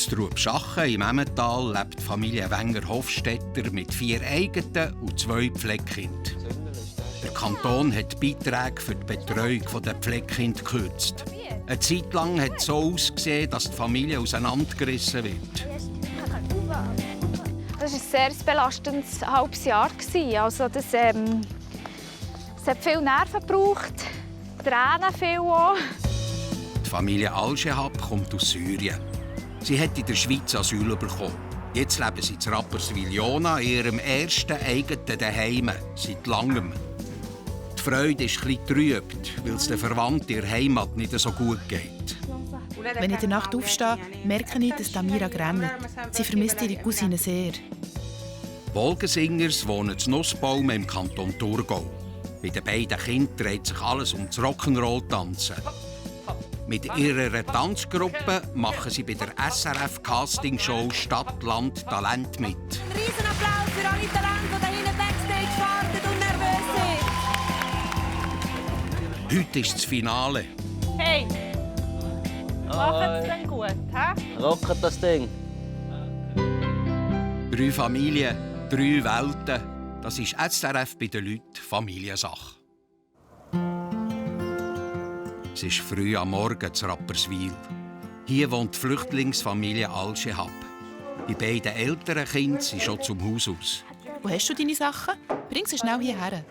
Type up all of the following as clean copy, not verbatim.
Aus Trubschachen im Emmental lebt die Familie Wenger-Hofstetter mit 4 eigenen und 2 Pflegekindern. Der Kanton hat die Beiträge für die Betreuung der Pflegekinder gekürzt. Eine Zeit lang hat es so ausgesehen, dass die Familie auseinandergerissen wird. Das war ein sehr belastendes halbes Jahr. Also es hat viel Nerven gebraucht, Tränen viel auch. Die Familie Al-Shehab kommt aus Syrien. Sie hat in der Schweiz Asyl bekommen. Jetzt leben sie in Rapperswil-Jona in ihrem ersten eigenen Zuhause seit langem. Die Freude ist etwas getrübt, weil es den Verwandten in der Heimat nicht so gut geht. Wenn ich in der Nacht aufstehe, merke ich, dass Amira grennt. Sie vermisst ihre Cousine sehr. Wolgensingers wohnen in Nussbaum im Kanton Thurgau. Bei den beiden Kindern dreht sich alles um das Rock'n'Roll-Tanzen. Mit ihrer Tanzgruppe machen sie bei der SRF-Castingshow Stadt, Land, Talent mit. Ein Riesenapplaus für alle Talente, die hinten Backstage warten und nervös sind. Heute ist das Finale. Hey! Macht's denn gut, hä? Rocket das Ding. 3 Familien, 3 Welten. Das ist SRF bei den Leuten Familiensache. Es ist früh am Morgen zu Rapperswil. Hier wohnt die Flüchtlingsfamilie Al-Shehab. Die beiden älteren Kinder sind schon zum Haus aus. Wo hast du deine Sachen? Bring sie schnell hierher.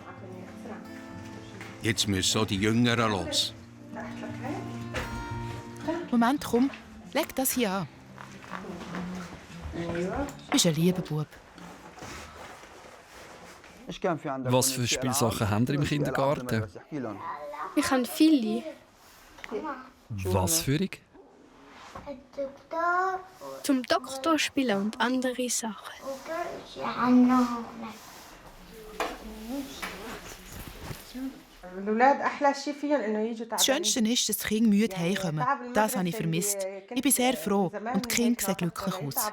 Jetzt müssen auch die Jüngeren los. Moment, komm. Leg das hier an. Du bist ein lieber Bub. Was für Spielsachen habt ihr im Kindergarten? Ich habe viele. Was für ich? Zum Doktor spielen und andere Sachen. Das Schönste ist, dass die Kinder müde heimkommen. Das habe ich vermisst. Ich bin sehr froh und die Kinder sehen glücklich aus.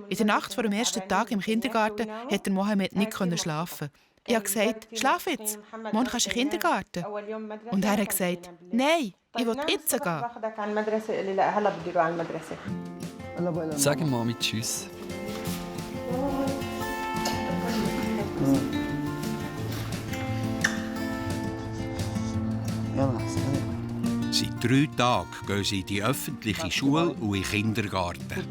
In der Nacht vor dem ersten Tag im Kindergarten konnte Mohammed nicht schlafen. Ich habe gesagt, schlaf jetzt, morgen kannst du in den Kindergarten. Und er hat gesagt, nein, ich will jetzt gehen. Sag Mami Tschüss. Seit 3 Tagen gehen sie in die öffentliche Schule und in den Kindergarten.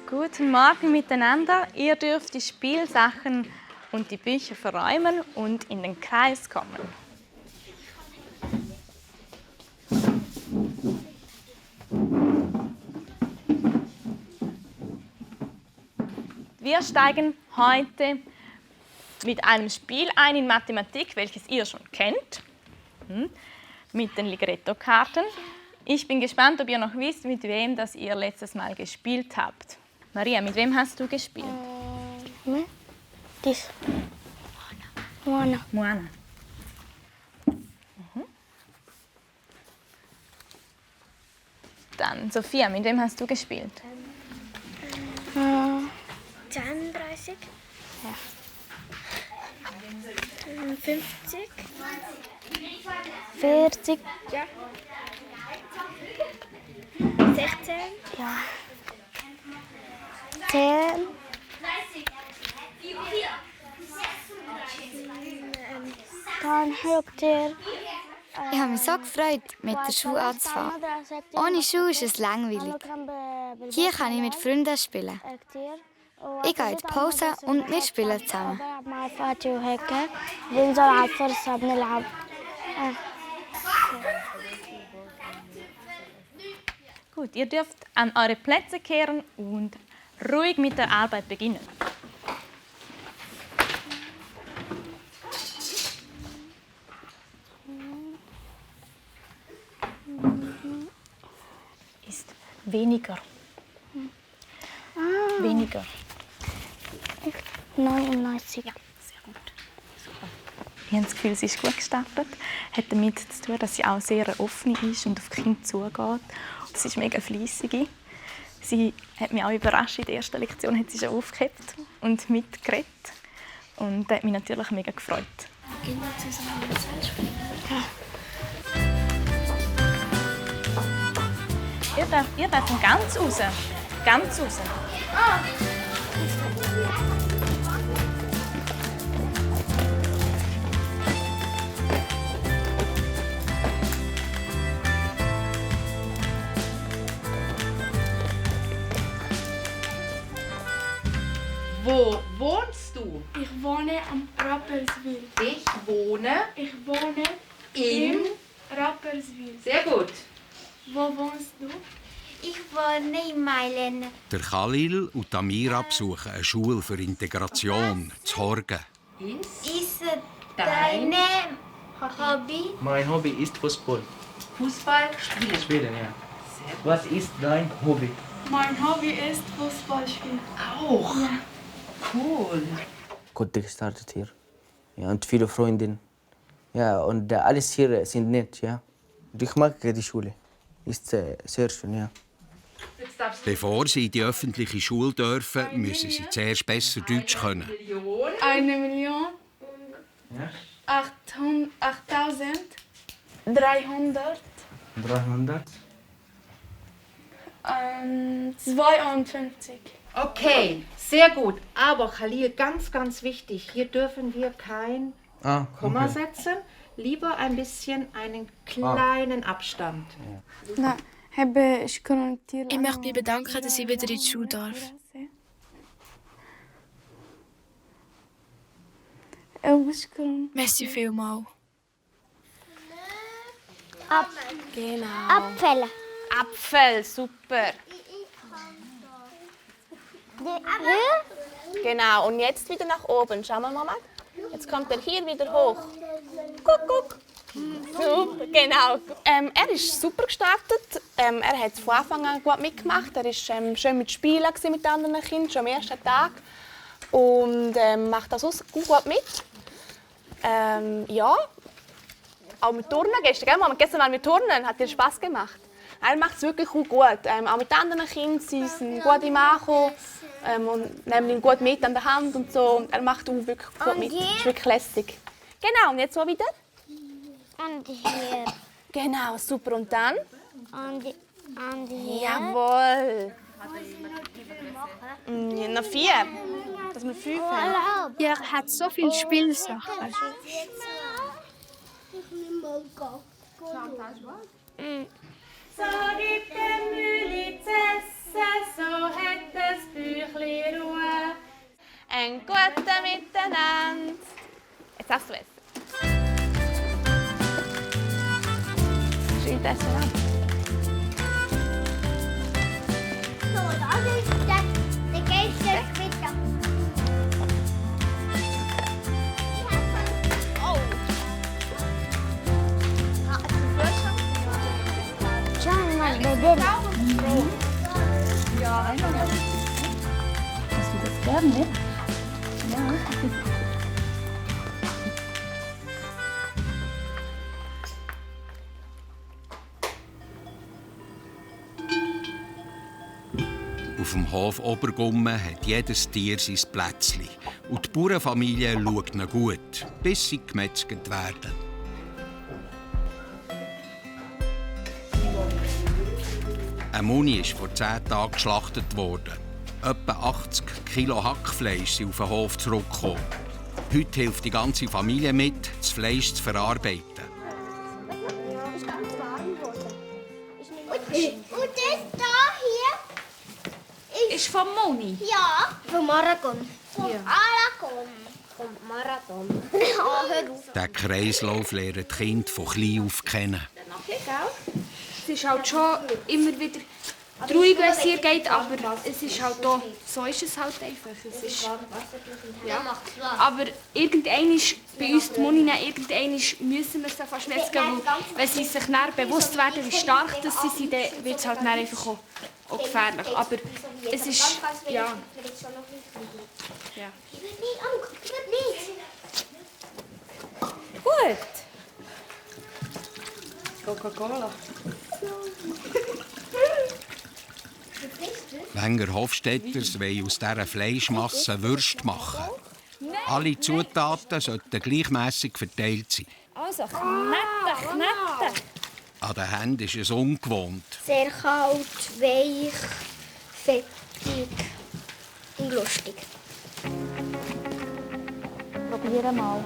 Guten Morgen miteinander. Ihr dürft die Spielsachen und die Bücher verräumen und in den Kreis kommen. Wir steigen heute mit einem Spiel ein in Mathematik, welches ihr schon kennt, mit den Ligretto-Karten. Ich bin gespannt, ob ihr noch wisst, mit wem das ihr letztes Mal gespielt habt. Maria, mit wem hast du gespielt? Das. Moana. Moana. Dann Sophia, mit wem hast du gespielt? 32. Ja. 50. 40. Ja. 16. Ja. 10. Dann schaut ihr. Ich habe mich so gefreut, mit der Schule anzufangen. Ohne Schule ist es langweilig. Hier kann ich mit Freunden spielen. Ich gehe in die Pause und wir spielen zusammen. Gut, ihr dürft an eure Plätze kehren und ruhig mit der Arbeit beginnen. Ist weniger. Weniger. 99. Ja, sehr gut. Super. Ich habe das Gefühl, sie ist gut gestartet. Hat damit zu tun, dass sie auch sehr offen ist und auf die Kinder zugeht. Sie ist mega fleissig. Sie hat mich auch überrascht. In der ersten Lektion hat sie schon aufgehört und mitgeredet. Und das hat mich natürlich mega gefreut. Gehen wir zusammen ins Feld spielen? Ja. Ihr dürft ganz raus. Ganz raus. Wo wohnst du? Ich wohne am Rapperswil. Ich wohne in Rapperswil. Sehr gut. Wo wohnst du? Ich wohne in Meilen. Der Khalil und Tamira besuchen eine Schule für Integration zu Horgen. Ist dein Hobby? Mein Hobby ist Fußball. Fußball Spielen, ja. Was ist dein Hobby? Mein Hobby ist Fußballspielen. auch. Ja. Cool. Gut gestartet hier. Ja, und viele Freundinnen. Ja, und alles hier sind nett, ja. Und ich mag die Schule. Ist sehr schön, ja. Bevor sie in die öffentliche Schule dürfen, müssen sie zuerst besser Deutsch können. 1.008.300 52. Okay, sehr gut. Aber Khalil, ganz, ganz wichtig, hier dürfen wir kein Komma setzen. Lieber ein bisschen einen kleinen Abstand. Ich möchte mich bedanken, dass ich wieder in die Schule darf. Merci vielmals. Apfel. Apfel, super. Genau, und jetzt wieder nach oben. Schau mal, Mama. Jetzt kommt er hier wieder hoch. Guck. Super, genau. Er ist super gestartet. Er hat von Anfang an gut mitgemacht. Er war schön mit Spielen mit anderen Kindern, schon am ersten Tag. Und macht das gut mit. Ja, auch mit Turnen gestern. Gestern waren wir Turnen, hat dir Spass gemacht. Er macht es wirklich gut. Auch mit anderen Kindern, sie sind gut im Ankommen und nehmen ihn gut mit an der Hand und so. Er macht auch wirklich gut mit. Das ist wirklich lässig. Genau, und jetzt so wieder. Und hier. Genau, super. Und dann? Und hier. Jawohl. Noch 4. Dass wir 5 haben. Ja, er hat so viele Spielsachen. So gibt der Mühle zu essen, so hat das Büchli Ruhe. Ein guter Miteinander. Jetzt sagst du es. Schön das an. So, das ist der Geisterquitter. Oh. Schau mal, bei dem. Ja, einfach. Hast du das gern, ne? Ja. Auf dem Hof Obergummen hat jedes Tier sein Plätzchen. Und die Bauernfamilie schaut ihnen gut, bis sie gemetzelt werden. Ein Muni ist vor 10 Tagen geschlachtet worden. Etwa 80 Kilo Hackfleisch sind auf den Hof zurückgekommen. Heute hilft die ganze Familie mit, das Fleisch zu verarbeiten. Und das da hier Ist vom Moni? ja, vom Marathon. Vom Aragon. Vom Marathon. Hör auf. Den Kreislauf lernen die Kinder von klein auf kennen. Es ist halt schon immer wieder traurig, wenn es hier geht, aber es ist halt auch, so ist es halt einfach. Es ist, ja. Aber irgendwann bei uns die Moninen, müssen wir es dann fast nicht geben, weil wenn sie sich dann bewusst werden, wie stark das sie sind, dann wird es halt dann einfach auch gefährlich. Aber es ist, ja. Gut. Coca-Cola. Wenger Hofstetters wollen aus dieser Fleischmasse Würste machen. Nein! Alle Zutaten sollten gleichmässig verteilt sein. Also, kneten. An den Händen ist es ungewohnt. Sehr kalt, weich, fettig und lustig. Probieren mal.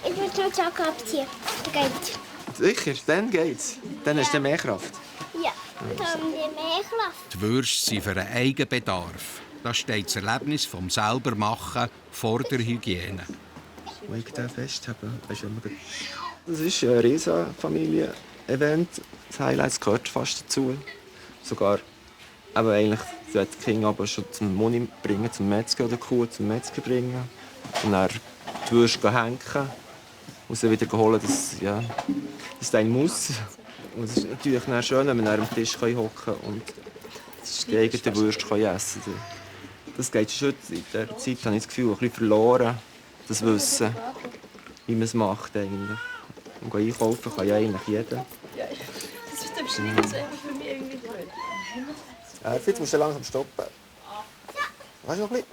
Ich will schon Jacke abziehen. Geht. Sicher, dann geht's. Dann hast du mehr Kraft. Ja, dann haben wir mehr Kraft. Die Würste sind für einen Eigenbedarf. Das steht das Erlebnis vom Selbermachen vor der Hygiene. Wo ich den festhabe, das ist ein riesen Familien-Event. Das Highlight gehört fast dazu. Sogar, aber eigentlich sollte das Kind aber schon zum Moni bringen, zum Metzger oder Kuh zum Metzger bringen. Und dann die Würste hängen und sie wieder holen, das ein muss. Und es ist natürlich dann schön, wenn man am Tisch hocken kann und die eigenen Würste essen kann. Das geht schon. In dieser Zeit habe ich das Gefühl, ein bisschen verloren, das Wissen, wie man es macht. Eigentlich. Und einkaufen kann ja eigentlich jeder. Das ist am Schneiden für mich irgendwie blöd. Jetzt musst du langsam stoppen. Weißt du noch ein bisschen?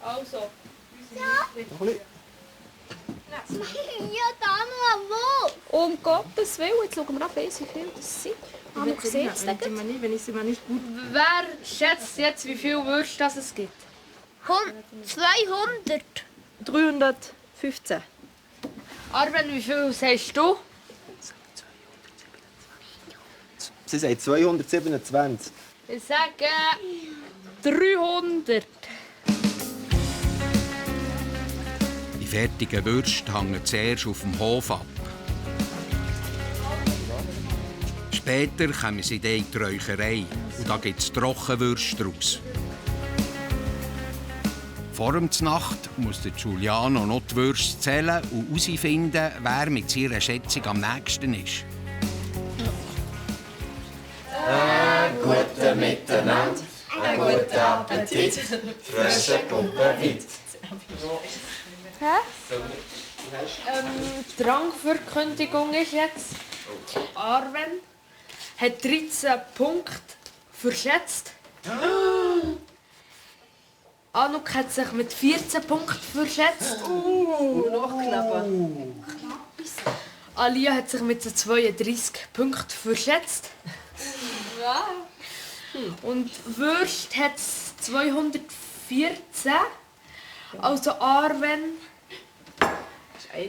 Also. Noch ein bisschen. Ja, da noch wo? Um Gottes Willen, jetzt schauen wir ab, wie viel das sind. Haben wir gesehen, Wenn ich sie mal nicht gut. Wer schätzt jetzt, wie viele Würste es gibt? 200. 315. Arben, wie viel sagst du? Sie sagt 227. Ich sage 300. Die fertigen Würste hängen zuerst auf dem Hof ab. Später kommen sie dann in die Räucherei und da gibt es Trockenwürste daraus. Vor der Nacht muss der Giuliano noch die Würste zählen und herausfinden, wer mit seiner Schätzung am nächsten ist. Guten Miteinander, einen guten Appetit, frische Pumpenweit. Die Rangverkündigung ist jetzt, Arwen hat 13 Punkte verschätzt. Anuk hat sich mit 14 Punkten verschätzt. Noch knapper. Alia hat sich mit 32 Punkten verschätzt. Und Würst hat 214. Also Arwen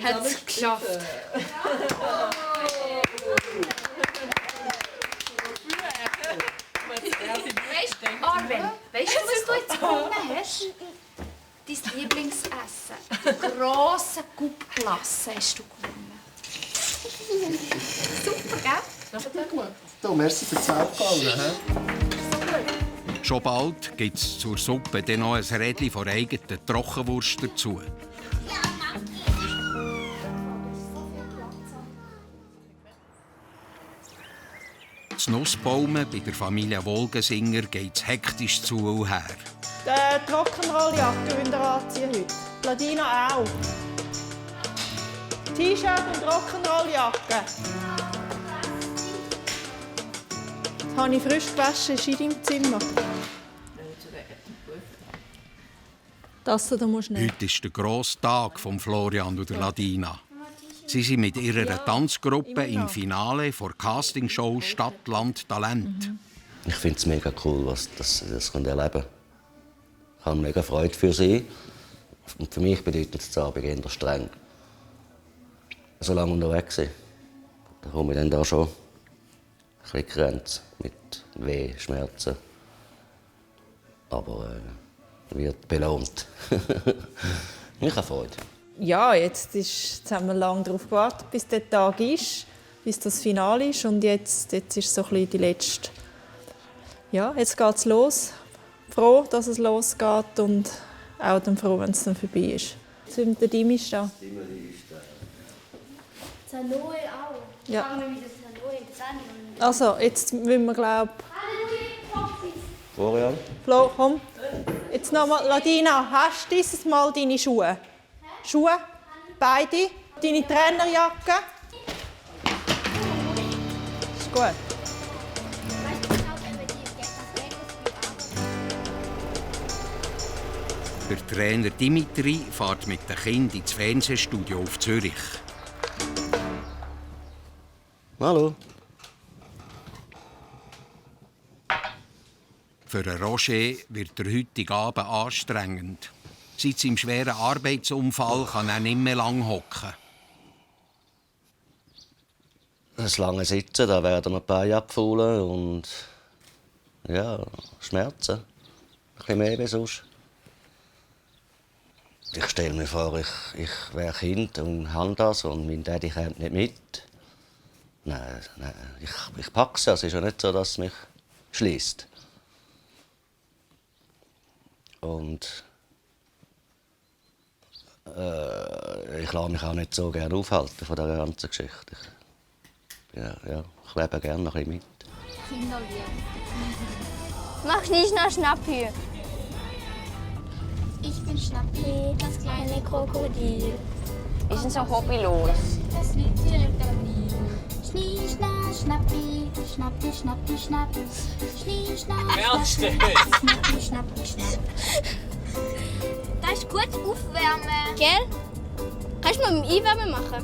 hat es geschafft. Arwen, weißt du, was du jetzt gewonnen hast? Dein Lieblingsessen. Grosse Coupglasse hast du gewonnen. Super, gell? Du, merci für das Aufbauen. Schon bald gibt es zur Suppe dann noch ein Rädchen von eigenen Trockenwurst dazu. Das Nussbaumen bei der Familie Wolgensinger geht es hektisch zu und her. Die Trockenrolljacke wollen wir anziehen heute. Ladina auch. T-Shirt und Trockenrolljacke. Das habe ich frisch gewaschen, ist in deinem Zimmer. Das da musst du nehmen. Heute ist der grosse Tag von Florian und der Ladina. Sie sind mit ihrer Tanzgruppe im Finale der Castingshow Stadt, Land, Talent. Ich finde es mega cool, was das erleben kann. Ich habe mega Freude für sie. Und für mich bedeutet es Abend eher streng. So lange unterwegs sein, da komme ich dann da schon ein bisschen Grenze mit Weh, Schmerzen. Aber wird belohnt. Ich habe Freude. Ja, jetzt haben wir lange darauf gewartet, bis der Tag ist, bis das Finale ist. Und jetzt ist so ein bisschen die letzte. Ja, jetzt geht es los. Froh, dass es losgeht und auch dann froh, wenn es dann vorbei ist. Jetzt wird der Dimi stehen. Sanoe auch. Ja. Fangen wir mit der Sanoe in der Sendung. Also, jetzt müssen wir, glaube Florian? Flo, komm. Jetzt nochmal, Ladina, hast du dieses Mal deine Schuhe? Schuhe? Beide? Deine Trainerjacke? Ist gut. Der Trainer Dimitri fährt mit den Kindern ins Fernsehstudio auf Zürich. Hallo. Für Roger wird der heutige Abend anstrengend. Seit seinem schweren Arbeitsunfall kann er nicht mehr lang hocken. Das lange Sitzen, da werden mir die Beine abfaulen und ja, Schmerzen. Ein bisschen mehr als sonst. Ich stelle mir vor, ich wäre Kind und habe das und mein Daddy kommt nicht mit. Nein, ich packe es. Es ist ja nicht so, dass es mich schließt. Und ich lasse mich auch nicht so gerne aufhalten von dieser ganzen Geschichte. Ich lebe gerne noch ein bisschen mit. Mach nicht noch Schnappi. Ich bin Schnappi, das kleine Krokodil. Wir sind so hobbylos. Das liegt direkt am Nil. Schnie, schna, Schnappi, Schnappi, Schnappi, Schnapp. Schnie, schna, Schnappi, Schnappi, Schnapp. Das ist gut aufwärmen. Gell? Kannst du mal mit dem Einwärmen machen?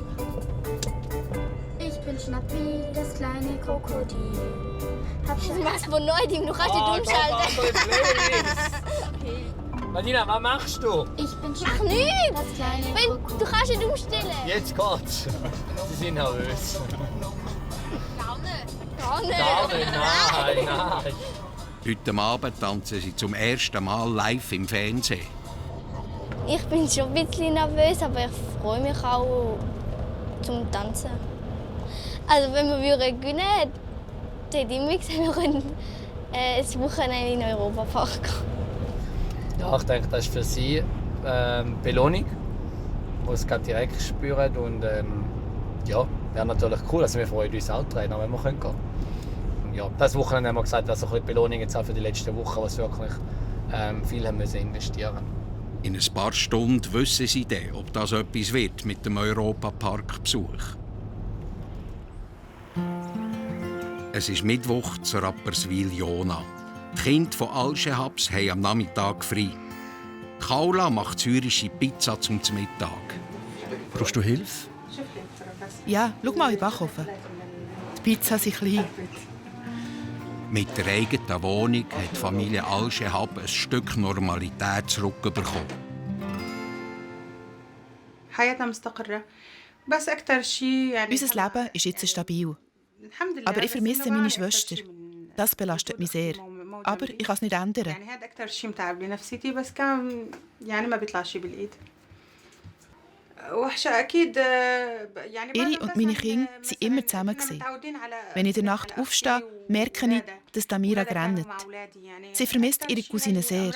Ich bin Schnappi, das kleine Krokodil. Du machst wohl neu, du kannst nicht umschalten. Okay. Martina, was machst du? Ich bin Schnappi, nichts. Das kleine Krokodil. Du kannst nicht umstellen. Jetzt geht's. Sie sind nervös. Gar nicht. Gar nicht. Gar nicht, nein. Heute Abend tanzen sie zum ersten Mal live im Fernsehen. Ich bin schon ein bisschen nervös, aber ich freue mich auch zum Tanzen. Also wenn wir gewinnen würden, hätte ich immer gesagt, wir können ein Wochenende in den Europapark gehen. Ja, ich denke, das ist für sie Belohnung, die sie gerade direkt spüren. Und ja, wäre natürlich cool. Also wir freuen uns auch, Trainer, wenn wir gehen können. Ja, das Wochenende haben wir gesagt, dass eine Belohnung jetzt auch für die letzten Wochen, was wirklich viel haben müssen investieren. In ein paar Stunden wissen sie dann, ob das etwas wird mit dem Europapark-Besuch. Es ist Mittwoch zu Rapperswil-Jona. Die Kinder von Alschehabs haben am Nachmittag frei. Kaula macht syrische Pizza zum Mittag. Brauchst du Hilfe? Ja, schau mal in den Backofen. Die Pizza sind klein. Mit der eigenen Wohnung hat die Familie Alschehab ein Stück Normalität zurückbekommen. Unser Leben ist jetzt stabil. Aber ich vermisse meine Schwester. Das belastet mich sehr. Aber ich kann es nicht ändern. Ihre und meine Kinder waren immer zusammen. Wenn ich in der Nacht aufstehe, merke ich, dass Amira rennt. Sie vermisst ihre Cousine sehr.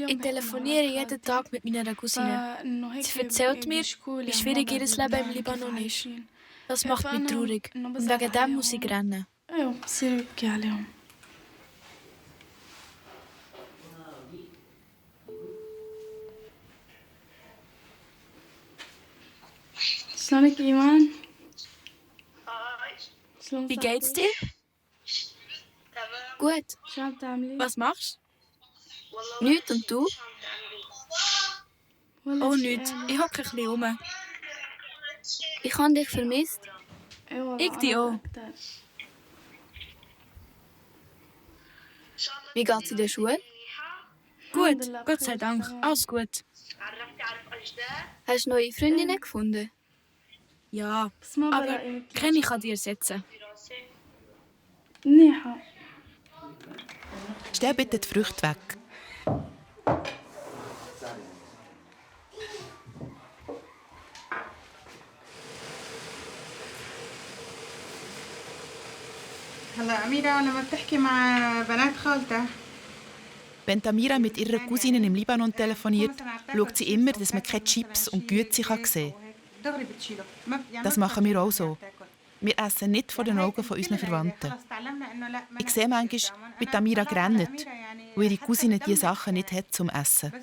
Ich telefoniere jeden Tag mit meiner Cousine. Sie erzählt mir, wie schwierig ihr Leben im Libanon ist. Das macht mich traurig. Und wegen dem muss ich rennen. Wie geht's dir? Gut. Was machst du? Nichts, und du? Oh, nichts. Ich hocke ein bisschen rum. Ich habe dich vermisst. Ich dich auch. Wie geht's in der Schule? Gut, Gott sei Dank. Alles gut. Hast du neue Freundinnen gefunden? Ja, aber keine kann dir ersetzen. Stell bitte die Früchte weg. Wenn Tamira mit ihrer Cousine im Libanon telefoniert, schaut sie immer, dass man keine Chips und Güte sehen kann. Das machen wir auch so. Wir essen nicht vor den Augen von unseren Verwandten. Ich sehe manchmal, wie Tamira rennt, weil ihre Cousine diese Sachen nicht hat zum Essen.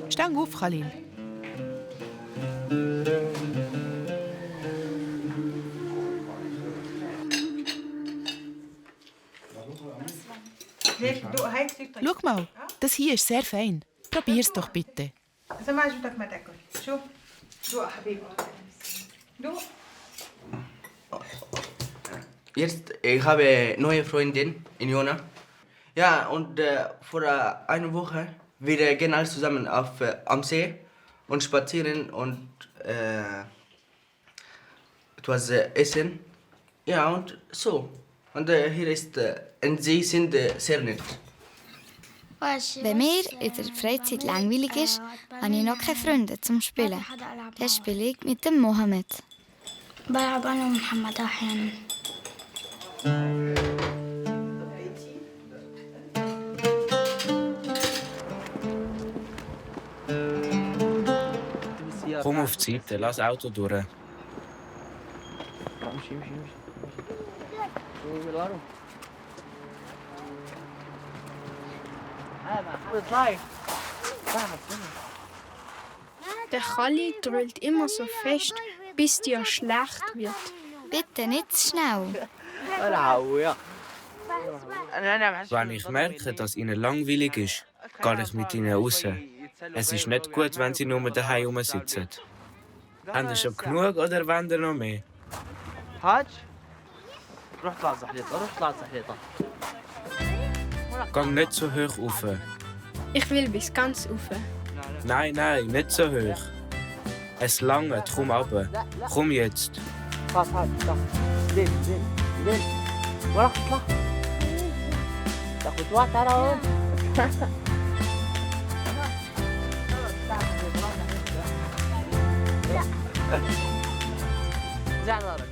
Steh auf, Khalil. Schau mal, das hier ist sehr fein. Probier's doch bitte. Jetzt, ich habe eine neue Freundin in Jona. Ja, und vor einer Woche wir gehen alle zusammen am See und spazieren und etwas essen. Ja, und so. Und hier ist, und sie sind sehr nett. Wenn mir in der Freizeit langweilig ist, habe ich noch keine Freunde zum Spielen. Dann spiele ich mit dem Mohammed. Komm auf die Seite, lass das Auto durch. Der Khalil drüllt immer so fest, bis dir schlecht wird. Bitte nicht zu schnell. Wenn ich merke, dass ihnen langweilig ist, gehe ich mit ihnen raus. Es ist nicht gut, wenn sie nur daheim rumsitzen. Haben Sie schon genug oder wollen Sie noch mehr? Geh nicht so hoch rauf. Ich will bis ganz rauf. Nein, nicht so hoch. Es langt, komm runter. Komm jetzt.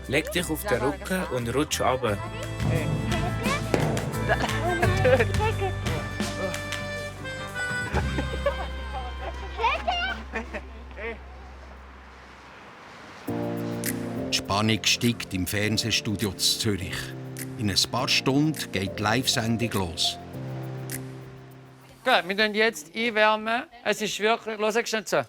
Leg dich auf den Rücken und rutsch runter. Die Spannung steigt im Fernsehstudio in Zürich. In ein paar Stunden geht die Live-Sendung los. Gut, wir tun jetzt einwärmen. Es ist wirklich... Los, nicht so.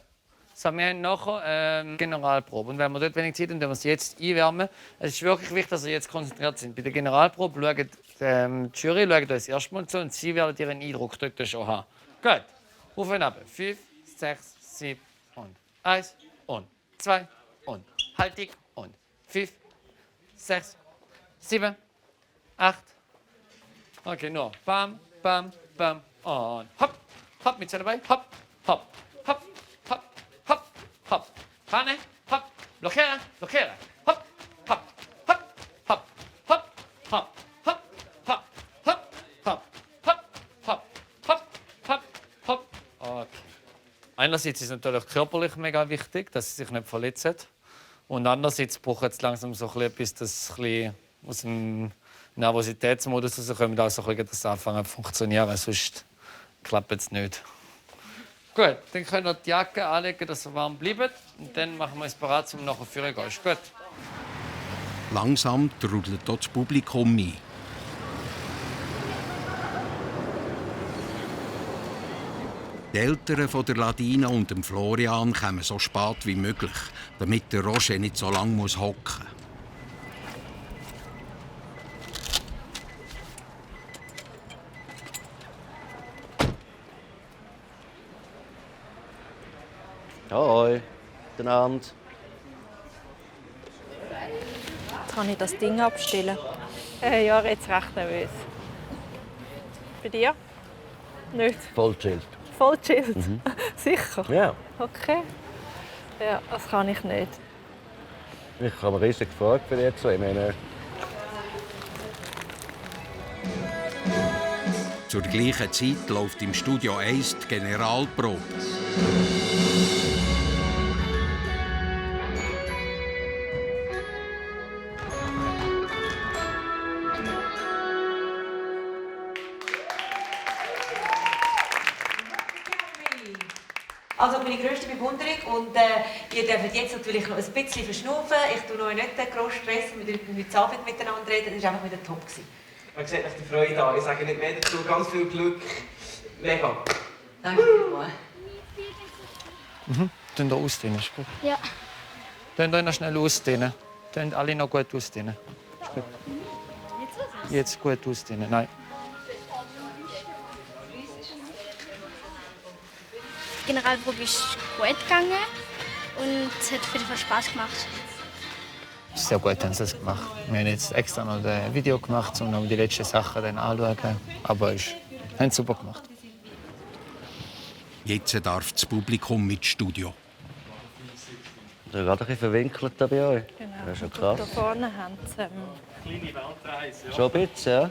So, wir haben nachher Generalprobe. Und wenn wir dort wenig Zeit haben, tun wir es jetzt einwärmen. Es ist wirklich wichtig, dass wir jetzt konzentriert sind. Bei der Generalprobe schaut die Jury schaut uns erstmal zu und sie werden ihren Eindruck dort schon haben. Gut, auf und ab. 5, 6, 7 und 1 und 2 und Haltung und 5, 6, 7, 8. Okay, nur bam, bam, bam und hopp, hopp, mit dabei, hopp, hopp, hopp, hopp, hopp, hopp, Fahne, hopp, blockieren, blockieren, hopp, hopp, hopp, hopp, hopp, hopp, hopp, hopp, hopp, hopp, hopp, hopp, hopp, hopp, hopp. Okay. Einerseits ist es natürlich körperlich mega wichtig, dass sie sich nicht verletzen. Und andererseits braucht es langsam so etwas, das aus dem Nervositätsmodus rauskommt, auch so das anfangen zu funktionieren. Sonst klappt es nicht. Gut, dann könnt ihr die Jacke anlegen, dass ihr warm bleibt. Und dann machen wir es bereit, um nachher führen zu gehen. Ist gut? Langsam trudelt dort das Publikum ein. Die Eltern von der Ladina und dem Florian kommen so spät wie möglich, damit der Roger nicht so lange hocken muss. Hoi, guten Abend. Jetzt kann ich das Ding abstellen. Ja, jetzt recht nervös. Bei dir? Nicht? Voll chillt. Voll chillt? Mhm. Sicher? Ja. Okay. Ja, das kann ich nicht. Ich habe mich riesig gefreut für jetzt. Ich meine, Zur gleichen Zeit läuft im Studio 1 die Generalprobe. Also meine grösste Bewunderung und ihr dürft jetzt natürlich noch ein bisschen verschnaufen. Ich tue euch nicht groß stressen, wir dürfen heute Abend miteinander reden. Das war einfach wieder top. Man sieht euch die Freude an. Ich sage nicht mehr dazu. Ganz viel Glück. Mega. Danke vielmals. Tun ihr ausdehnen, ist gut. Ja. Tun euch noch schnell ausdehnen. Tun alle noch gut ausdehnen. Ist gut. Jetzt gut ausdehnen. Nein. Die Generalprobe ist gut gegangen und es hat auf jeden Fall Spass gemacht. Sehr gut haben sie es gemacht. Wir haben jetzt extra noch ein Video gemacht, um noch die letzten Sachen dann anzuschauen. Aber sie haben es super gemacht. Jetzt darf das Publikum mit Studio. Das ist gerade ein bisschen verwinkelt da bei euch. Genau. Das ist schon krass. Da vorne haben sie... Kleine Weltreise, ja. Schon ein bisschen, ja?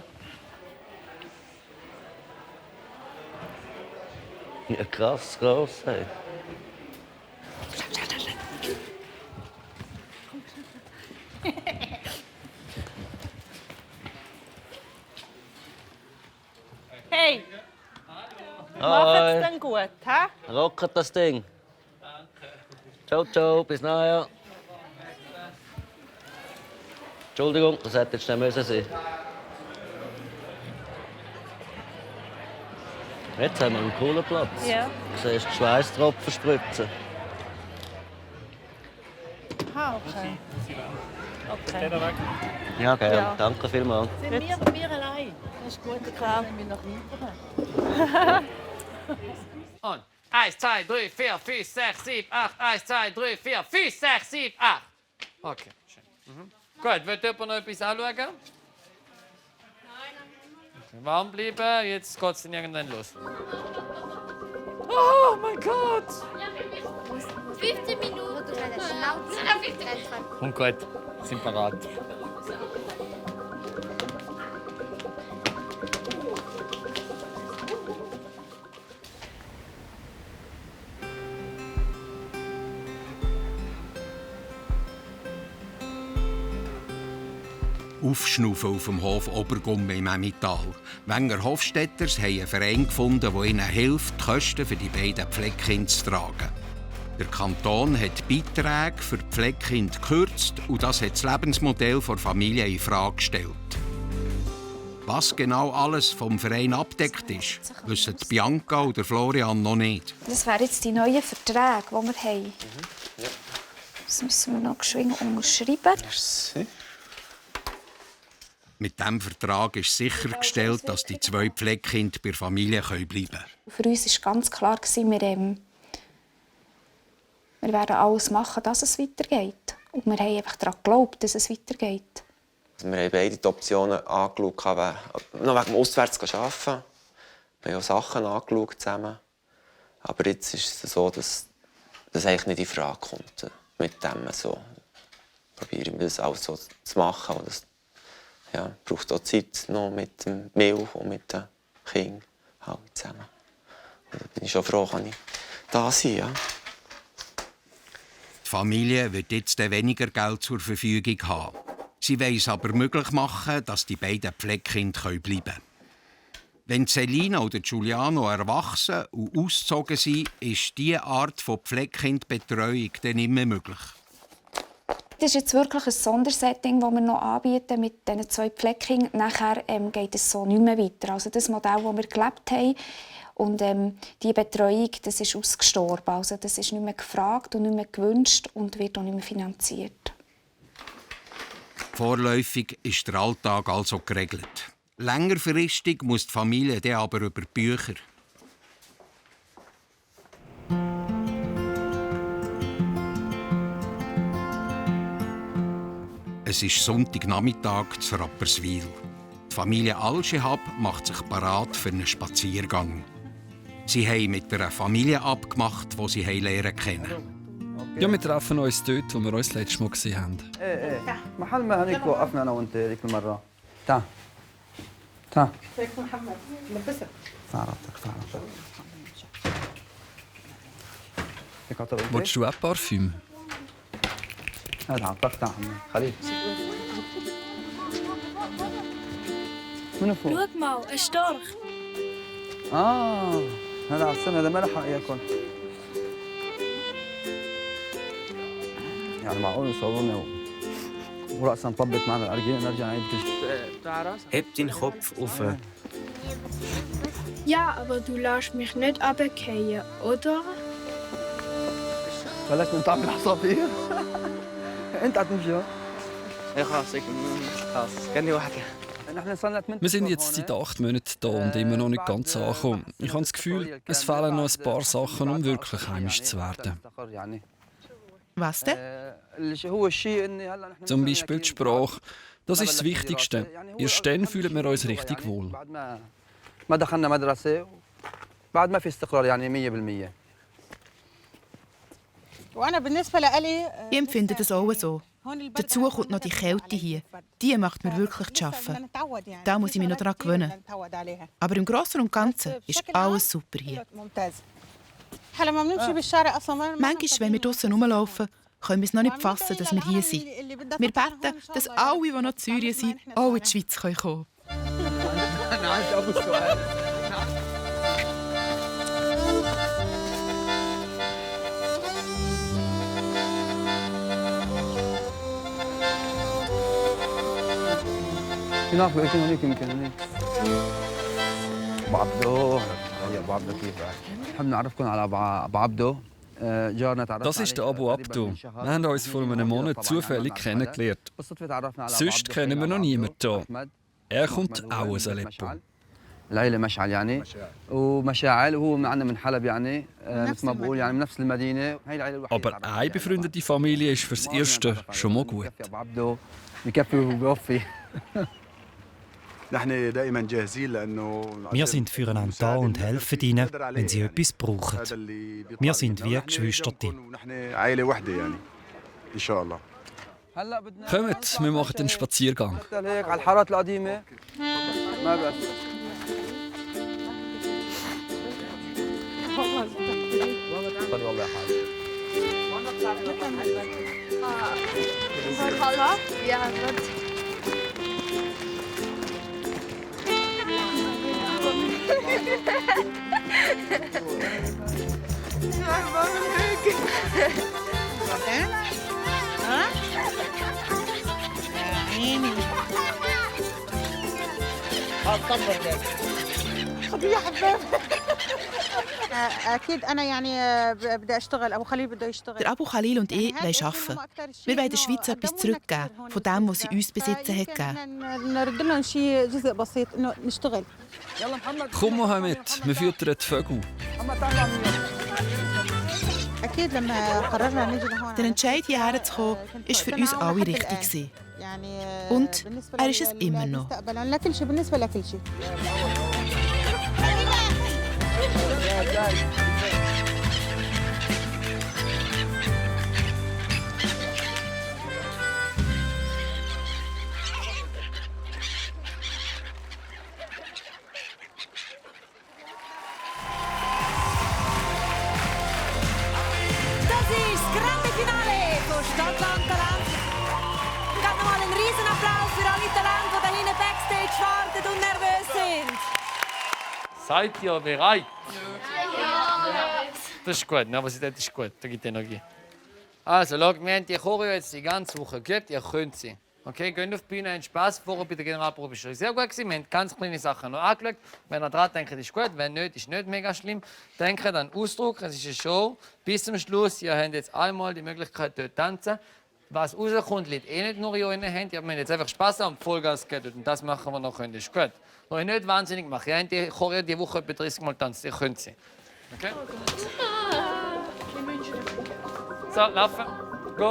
Ja, krass, gross. Hey. Hey! Hi. Macht's denn gut, hä? Rocket das Ding. Ciao, ciao, bis nachher. Entschuldigung, das hätte jetzt nicht sein. Jetzt haben wir einen coolen Platz. Ja. Du siehst die Schweißtropfen spritzen. Ah, okay. Okay. Ja, gerne. Ja. Danke vielmals. Sind wir allein? Das ist gut, klar. Wir nach hinten. Und 1, 2, 3, 4, 5, 6, 7, 8. 1, 2, 3, 4, 5, 6, 7, 8. Okay, schön. Gut, will jemand noch etwas anschauen? Nein. Okay, warm bleiben, jetzt geht es dann irgendwann los. Oh mein Gott! 15 Minuten. Und gut, sind parat. Aufschnaufen auf dem Hof Obergumme im Emmental. Wenger Hofstädters haben einen Verein gefunden, der ihnen hilft, die Kosten für die beiden Pflegekinder zu tragen. Der Kanton hat Beiträge für die Pflegekinder gekürzt und das hat das Lebensmodell der Familie in Frage gestellt. Was genau alles vom Verein abdeckt ist, wissen Bianca oder Florian noch nicht. Das wären jetzt die neuen Verträge, die wir haben. Ja. Das müssen wir noch geschwind unterschreiben. Merci. Mit diesem Vertrag ist sichergestellt, dass die 2 Pflegekinder bei der Familie bleiben können. Für uns war ganz klar, wir werden alles machen, dass es weitergeht. Und wir haben einfach daran geglaubt, dass es weitergeht. Wir haben beide die Optionen angeschaut, noch wegen dem Auswärts arbeiten. Wir haben auch Sachen angeschaut zusammen. Aber jetzt ist es so, dass das eigentlich nicht in Frage kommt. Mit dem so probieren wir das alles so zu machen. Und das braucht auch Zeit noch mit dem Milch und mit den Kindern zusammen. Und da bin ich schon froh, kann ich da sein. Ja. Die Familie wird jetzt weniger Geld zur Verfügung haben. Sie will es aber möglich machen, dass die beiden Pflegekinder bleiben können. Wenn Selina oder Giuliano erwachsen und ausgezogen sind, ist diese Art von Pflegekindbetreuung dann nicht mehr möglich. Das ist jetzt wirklich ein Sondersetting, das wir noch anbieten mit diesen 2 Pflegekindern. Nachher geht es so nicht mehr weiter. Also das Modell, das wir gelebt haben, und die Betreuung, das ist ausgestorben. Also das ist nicht mehr gefragt und nicht mehr gewünscht und wird auch nicht mehr finanziert. Vorläufig ist der Alltag also geregelt. Längerfristig muss die Familie dann aber über die Bücher. Es ist Sonntagnachmittag zu Rapperswil. Die Familie Alschehab macht sich parat für einen Spaziergang. Sie haben mit einer Familie abgemacht, die sie lernen kennen. Ja, wir treffen uns dort, wo wir uns das letzte Mal gesehen haben. محل ما هنيك وقفنا انا وانت هذيك المره. تعال تعال ازيك محمد لبسك تعرفتك Willst du auch Parfüm? هذا عطاك تعال خليل من فوق Schau mal, ein Storch. هذا على السنة هذا ما لحق ياكل يعني معقول يصوروني ورأسا نطبق معنا الأرجيل نرجع نعيد كل شيء. Heb deinen Kopf auf. Ja, aber du lässt mich nicht runterfallen, oder? بلاش نطعم العصافير. أنت هتمشي Ja, خلاص كأني واحد. Wir sind jetzt seit 8 Monaten da und immer noch nicht ganz angekommen. Ich habe das Gefühl, es fehlen noch ein paar Sachen, um wirklich heimisch zu werden. Was denn? Zum Beispiel die Sprache. Das ist das Wichtigste. Erst dann fühlen wir uns richtig wohl. ما دخلنا مدرسة بعد ما في استقرار يعني 100%. Ich empfinde das auch so. Dazu kommt noch die Kälte hier. Die macht mir wirklich zu schaffen. Da muss ich mich noch daran gewöhnen. Aber im Großen und Ganzen ist alles super hier. Manchmal, wenn wir draußen rumlaufen, können wir es noch nicht fassen, dass wir hier sind. Wir beten, dass alle, die noch in Syrien sind, auch in die Schweiz kommen können. هناك بيكون هناك يمكن هناك ابو عبدو هي ابو عبدو كيف نحب نعرفكم على ابو عبدو Das ist der Abu Abdu. Wir haben uns vor einem Monat zufällig kennengelernt. Sonst kennen wir noch niemanden hier. Er kommt auch aus Aleppo. العيلة مشعل يعني ومشاعل وهو معنا من حلب يعني مثل ما بقول يعني من نفس المدينة. Aber eine befreundete Familie ist fürs Erste schon mal gut. بكفي وبوفي. Wir sind füreinander da und helfen ihnen, wenn sie etwas brauchen. Wir sind wie Geschwister. Kommt, wir machen den Spaziergang. Ja, gut. خذي يا حباب اكيد انا يعني بدي اشتغل ابو خليل بده يشتغل. Der Abu Khalil und ich wollen arbeiten. Wir wollen der Schweiz etwas zurückgeben von dem, was sie uns besitzen hat gegeben. نرد لهم شيء جزء بسيط انه نشتغل. Komm Mohammed, wir füttern die Vögel. اكيد لما قررنا نيجي لهون. Der Entscheid, hierher zu kommen, war für uns alle richtig. Und er ist es immer noch. لكل شيء بالنسبه لكل شيء. Stadtland Talent. Gebt nochmal einen riesen Applaus für alle Talente, die da hinten Backstage warten und nervös sind. Seid ihr bereit? Ja. Das ist gut, was ich das ist gut, da gibt Energie. Also, schau, wir haben die Choreo jetzt die ganze Woche geübt, ihr könnt sie. Okay, geht auf die Bühne, habt Spass. Vorher bei der Generalprobe war es sehr gut. Wir haben ganz kleine Sachen noch angeschaut. Wenn ihr daran denkt, ist gut. Wenn nicht, ist nicht mega schlimm. Denkt an Ausdruck, es ist eine Show. Bis zum Schluss, ihr habt jetzt einmal die Möglichkeit, dort zu tanzen. Was rauskommt, liegt eh nicht nur in euren Händen. Ihr habt jetzt einfach Spass und Vollgas gegeben. Und das machen wir noch. Das ist gut. Euch nicht wahnsinnig machen. Ihr habt die Choreo die Woche etwa 30 Mal tanzen. Ihr könnt sie. Okay? So, laufen. Go.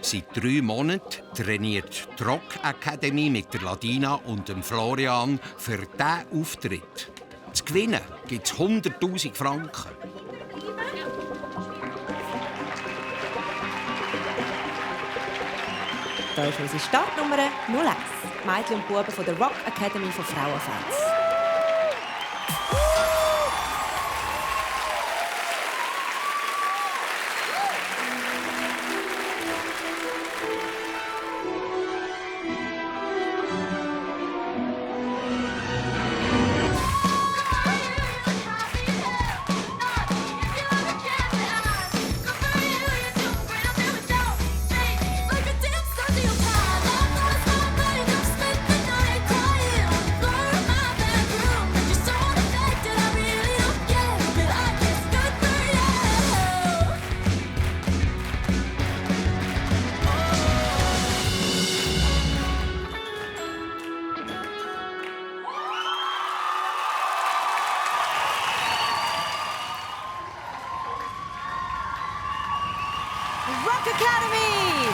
Seit 3 Monaten trainiert die Rock Academy mit der Ladina und dem Florian für diesen Auftritt. Zu gewinnen gibt es 100'000 Franken. hier ist unsere Startnummer 01. Mädchen und Buben von der Rock Academy von Frauenfans. Rock Academy!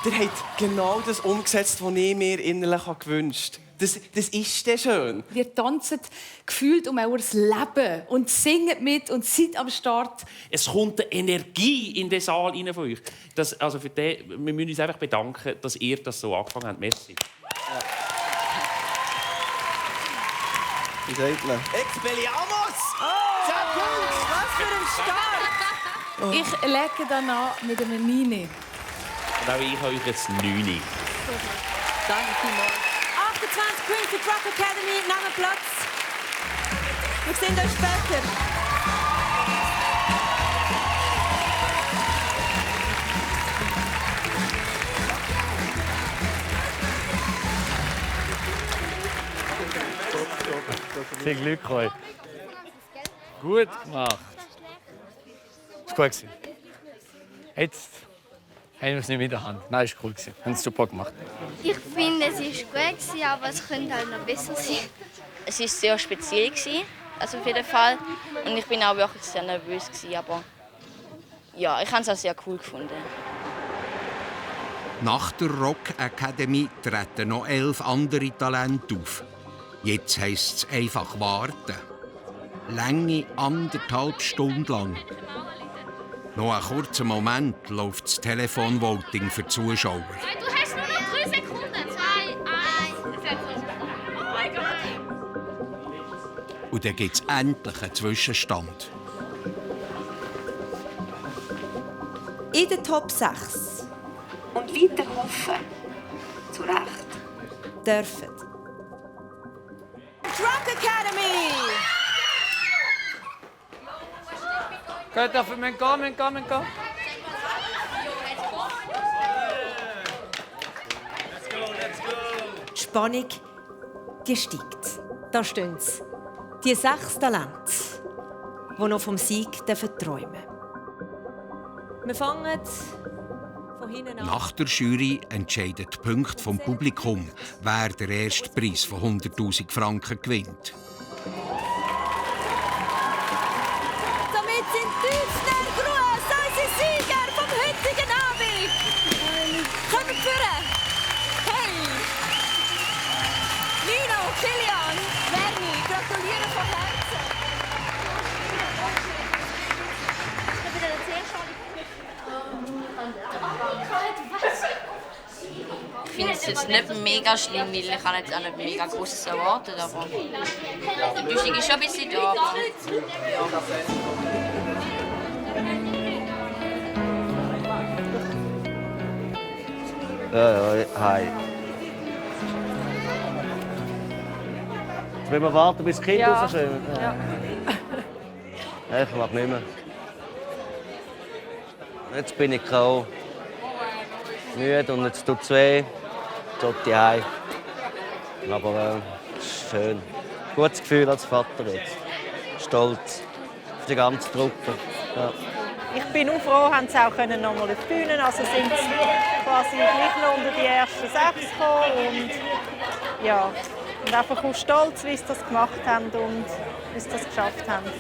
Ihr habt genau das umgesetzt, was ich mir innerlich gewünscht habe. Das ist dann schön. Wir tanzen gefühlt um euer Leben und singen mit und seid am Start. Es kommt eine Energie in den Saal rein von euch. Also für den, wir müssen uns einfach bedanken, dass ihr das so angefangen habt. Merci. Wie sagt man? Expelliarmus! Was für ein Start! Ich lege dann an mit einem 9. Und auch ich habe euch jetzt 9. Danke vielmals. 28 Queens für die Rock Academy, nehmen Platz. Wir sehen euch später. Viel Glück euch. Gut gemacht. Das war gut. Jetzt haben wir es nicht in der Hand. Nein, es war cool. Haben es super gemacht. Ich finde, es war gut, aber es könnte halt noch besser sein. Es war sehr speziell, also auf jeden Fall. Und ich war auch wirklich sehr nervös, aber ja, ich habe es auch sehr cool gefunden. Nach der Rock Academy treten noch 11 andere Talente auf. Jetzt heisst es einfach warten. Lange 1,5 Stunden lang. Noch einen kurzen Moment läuft das Telefonvoting für die Zuschauer. Du hast nur noch 3 Sekunden. 2, 1. Oh mein Gott. Und dann gibt es endlich einen Zwischenstand. In den Top 6 und weiter hoffen, zu Recht, dürfen Rock Academy! Geht auf, wir gehen. Die Spannung, die steigt. Da stehen sie. Die 6 Talente, die noch vom Sieg träumen dürfen. Wir fangen von hinten an. Nach der Jury entscheiden die Punkte vom Publikum, wer den ersten Preis von 100'000 Franken gewinnt. Damit sind Deutschland Gruß, unsere Sieger vom heutigen Abend. Kommt führen. Hey! Nino, Kilian, Werni, gratuliere von Herzen. Ich finde es jetzt nicht mega schlimm, weil ich habe jetzt auch nicht mega Großes erwartet, aber die Enttäuschung ist schon ein bisschen da. Ja, hi. Jetzt müssen wir warten, bis die Kinder rauskommen. Ja. Ich mag nicht mehr. Jetzt bin ich grau, müde und jetzt tut es weh. Jetzt sollte ich heim. Aber es ist schön. Gutes Gefühl als Vater jetzt. Stolz auf die ganze Truppe. Ja. Ich bin auch froh, dass sie auch noch mal auf die Bühne, also sind sie quasi gleich noch unter die ersten 6 gekommen und ja, und einfach auch stolz, wie sie das gemacht haben und wie sie das geschafft haben.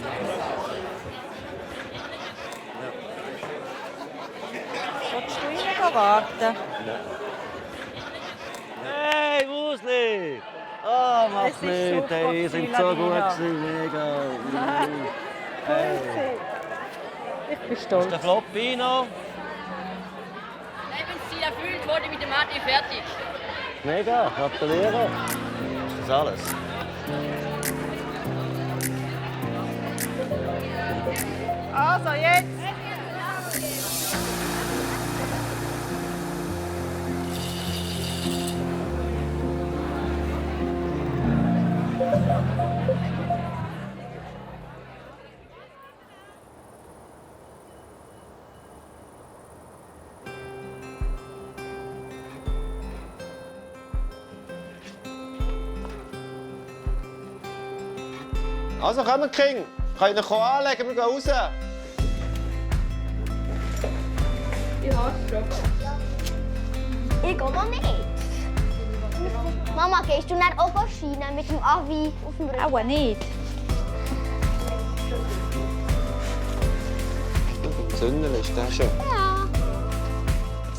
Willst du rein warten? Hey, Wusli! Oh, mach nicht, hey, ihr seid so gut gewesen, mega. Hey. Ich bin stolz. Ist der Flop noch? Mati fertig. Mega, gratuliere. Ist das alles? Also, jetzt! Also kommt, King. Könnt ihr euch anlegen, wir gehen raus. Ich hasse Ich gehe noch nicht. Mama, gehst du nicht auch Schienen mit dem Avi auf dem Rücken? Auch nicht. Zündel ist das schon. Ja.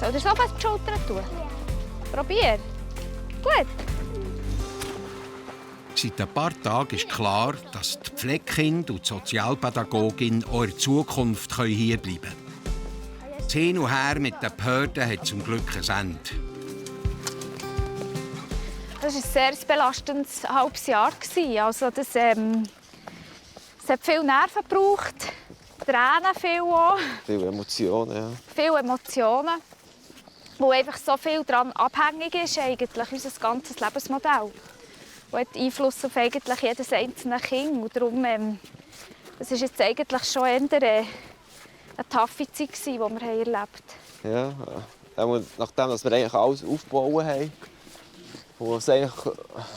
Soll ich so fast die Schulter tun? Probier. Gut. Seit ein paar Tagen ist klar, dass die Pflegekinder und die Sozialpädagogin auch in Zukunft hierbleiben können. Das Hin und Her mit den Behörden hat zum Glück ein Ende. Das war ein sehr belastendes halbes Jahr. Also es hat viel Nerven gebraucht, Tränen viel auch. Viele Emotionen, ja. Viele Emotionen, wo einfach so viel daran abhängig ist, eigentlich unser ganzes Lebensmodell. Das hat Einfluss auf eigentlich jedes einzelne Kind. Und darum, das ist jetzt eigentlich schon eher eine taffe Zeit, die wir erlebt haben. Ja, nachdem wir eigentlich alles aufgebaut haben, wo es eigentlich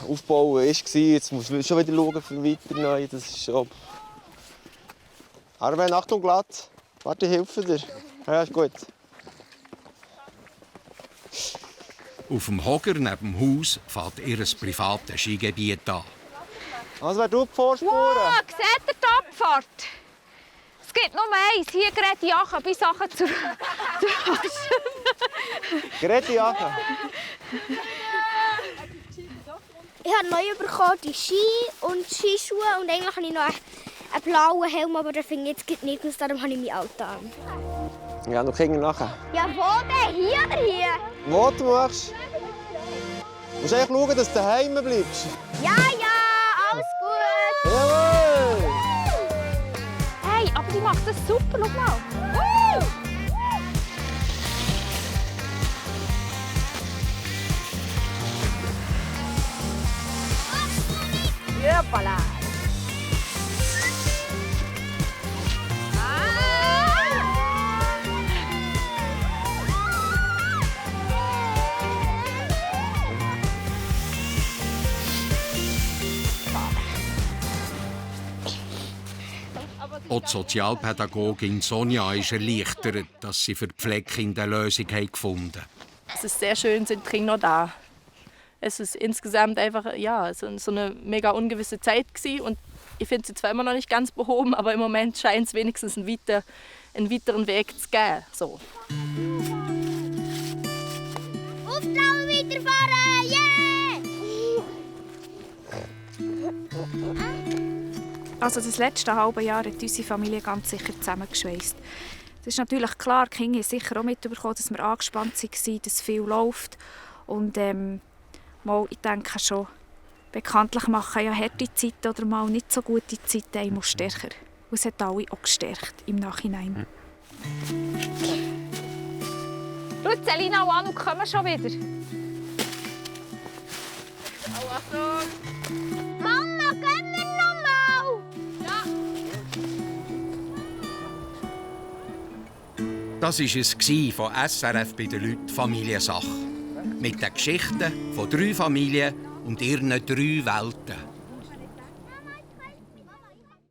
aufbauen war, jetzt muss man schon wieder schauen für weiter neu. Das ist schon... Arwen, Achtung, glatt. Warte, ich helfe dir. Ja, ist gut. Auf dem Hogger neben dem Haus fährt ihr privates Skigebiet an. Was wäre du die Vorspuren? Wow, seht ihr die Abfahrt? Es gibt nur eins. Hier Grete Jachen bis Sachen zur Grete Jachen? Ich habe neu bekommen die Ski und Skischuhe und eigentlich habe ich noch einen blauen Helm, aber den finde ich jetzt nicht, und darum habe ich mein Auto an. Ja, noch Kinder nachher. Ja, wo denn? Hier oder hier? Wo du machst? Du musst eigentlich schauen, dass du daheim bleibst. Ja, alles gut. Jawohl! Hey, aber die macht das super, schau mal. Hoppala. Auch die Sozialpädagogin Sonja ist erleichtert, dass sie für die Pflegekinder eine Lösung gefunden haben. Es ist sehr schön, sind die Kinder noch da. Es ist insgesamt einfach so eine mega ungewisse Zeit gewesen. Und ich finde sie zwar immer noch nicht ganz behoben, aber im Moment scheint es wenigstens einen weiteren Weg zu geben. So. Auftrauen, weiterfahren! Yeah! Also das letzte halbe Jahr hat unsere Familie ganz sicher zusammengeschweißt. Es ist natürlich klar, die Kinder haben sicher auch mitbekommen, dass wir angespannt waren, dass viel läuft. Und ich denke schon, bekanntlich machen ja harte Zeiten oder mal nicht so gute Zeiten einmal stärker. Und es hat alle auch gestärkt im Nachhinein. Schau, Selina und Anu kommen schon wieder. Oh, Achtung! Mama, können wir noch mal? Ja. Das war es von SRF bei den Leuten Familiensache. Mit den Geschichten von 3 Familien und ihren 3 Welten.